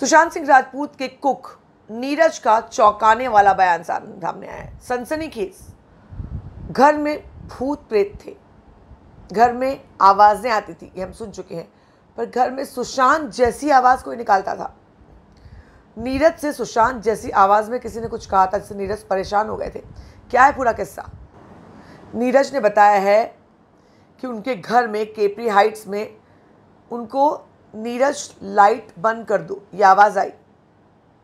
सुशांत सिंह राजपूत के कुक नीरज का चौंकाने वाला बयान सामने आया है। सनसनीखेज, घर में भूत प्रेत थे, घर में आवाज़ें आती थी, ये हम सुन चुके हैं, पर घर में सुशांत जैसी आवाज़ कोई निकालता था। नीरज से सुशांत जैसी आवाज़ में किसी ने कुछ कहा था, जिससे नीरज परेशान हो गए थे। क्या है पूरा किस्सा? नीरज ने बताया है कि उनके घर में केपरी हाइट्स में उनको नीरज लाइट बंद कर दो, ये आवाज़ आई।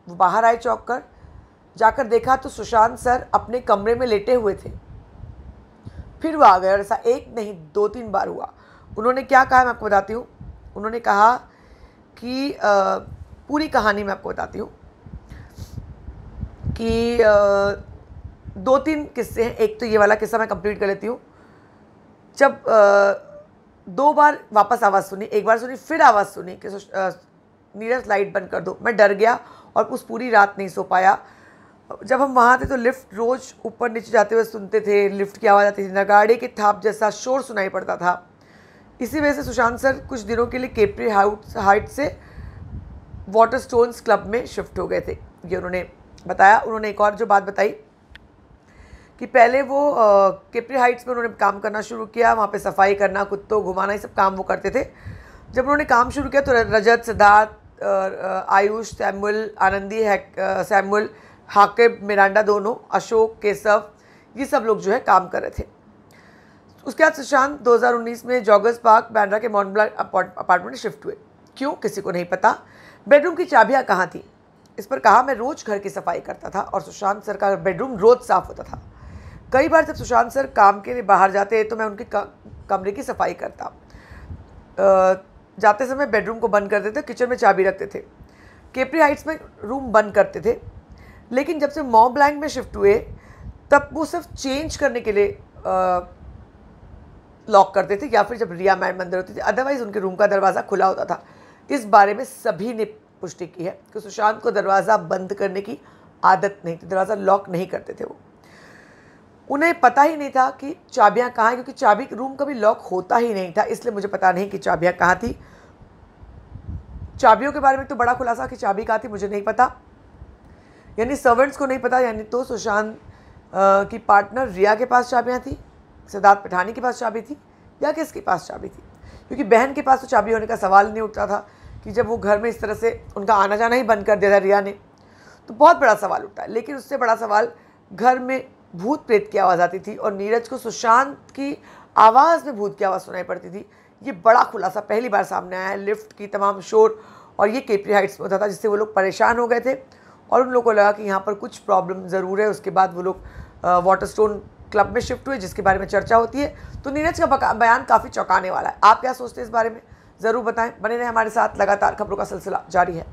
वो बाहर आए चौंक कर, जाकर देखा तो सुशांत सर अपने कमरे में लेटे हुए थे। फिर वो आ गए और ऐसा एक नहीं 2-3 बार हुआ। उन्होंने क्या कहा मैं आपको बताती हूँ। उन्होंने कहा कि पूरी कहानी मैं आपको बताती हूँ कि 2-3 किस्से हैं। एक तो ये वाला किस्सा मैं कंप्लीट कर लेती हूँ। जब 2 बार वापस आवाज़ सुनी, एक बार सुनी फिर आवाज़ सुनी कि नीरज लाइट बंद कर दो, मैं डर गया और उस पूरी रात नहीं सो पाया। जब हम वहाँ थे तो लिफ्ट रोज़ ऊपर नीचे जाते हुए सुनते थे, लिफ्ट की आवाज़ आती थी, नगाड़े की थाप जैसा शोर सुनाई पड़ता था। इसी वजह से सुशांत सर कुछ दिनों के लिए केपरी हाइट से वाटरस्टोन्स क्लब में शिफ्ट हो गए थे, ये उन्होंने बताया। उन्होंने एक और जो बात बताई कि पहले वो केपरी हाइट्स में उन्होंने काम करना शुरू किया, वहाँ पे सफाई करना, कुत्तों घुमाना, ये सब काम वो करते थे। जब उन्होंने काम शुरू किया तो Rajat, Siddharth, Ayush, Samuel, Anandi, Samuel, Hakib, Miranda दोनों, अशोक, केशव, ये सब लोग जो है काम कर रहे थे। उसके बाद सुशांत 2019 में जॉगर्स पार्क बांद्रा के मॉन्ट ब्लैंक अपार्टमेंट में शिफ्ट हुए। क्यों, किसी को नहीं पता। बेडरूम की चाबियाँ कहाँ थी, इस पर कहा मैं रोज़ घर की सफाई करता था और सुशांत सर का बेडरूम रोज़ साफ़ होता था। कई बार जब सुशांत सर काम के लिए बाहर जाते तो मैं उनके कमरे की सफाई करता। जाते समय बेडरूम को बंद कर देते, किचन में चाबी रखते थे। केपरी हाइट्स में रूम बंद करते थे, लेकिन जब से मॉन्ट ब्लैंक में शिफ्ट हुए तब वो सिर्फ चेंज करने के लिए लॉक करते थे, या फिर जब रिया मैम अंदर होती थी, अदरवाइज़ उनके रूम का दरवाज़ा खुला होता था। इस बारे में सभी ने पुष्टि की है कि सुशांत को दरवाज़ा बंद करने की आदत नहीं थी, दरवाज़ा लॉक नहीं करते थे वो। उन्हें पता ही नहीं था कि चाबियाँ कहाँ हैं, क्योंकि चाबी रूम कभी लॉक होता ही नहीं था, इसलिए मुझे पता नहीं कि चाबियाँ कहाँ थी। चाबियों के बारे में तो बड़ा खुलासा कि चाबी कहाँ थी मुझे नहीं पता, यानी सर्वेंट्स को नहीं पता, यानी तो सुशांत की पार्टनर रिया के पास चाबियाँ थी, सिद्धार्थ पिठानी के पास चाबी थी, या किसके पास चाबी थी? क्योंकि बहन के पास तो चाबी होने का सवाल नहीं उठता था कि जब वो घर में इस तरह से उनका आना जाना ही बंद कर दिया था रिया ने, तो बहुत बड़ा सवाल उठता है। लेकिन उससे बड़ा सवाल, घर में भूत प्रेत की आवाज़ आती थी और नीरज को सुशांत की आवाज़ में भूत की आवाज़ सुनाई पड़ती थी। ये बड़ा खुलासा पहली बार सामने आया है। लिफ्ट की तमाम शोर और ये केपरी हाइट्स में होता था, जिससे वो लोग परेशान हो गए थे और उन लोगों को लगा कि यहाँ पर कुछ प्रॉब्लम ज़रूर है। उसके बाद वो लोग वाटरस्टोन क्लब में शिफ्ट हुए, जिसके बारे में चर्चा होती है। तो नीरज का बयान काफ़ी चौंकाने वाला है। आप क्या सोचते हैं इस बारे में, ज़रूर बताएं। बने रहें हमारे साथ, लगातार खबरों का सिलसिला जारी है।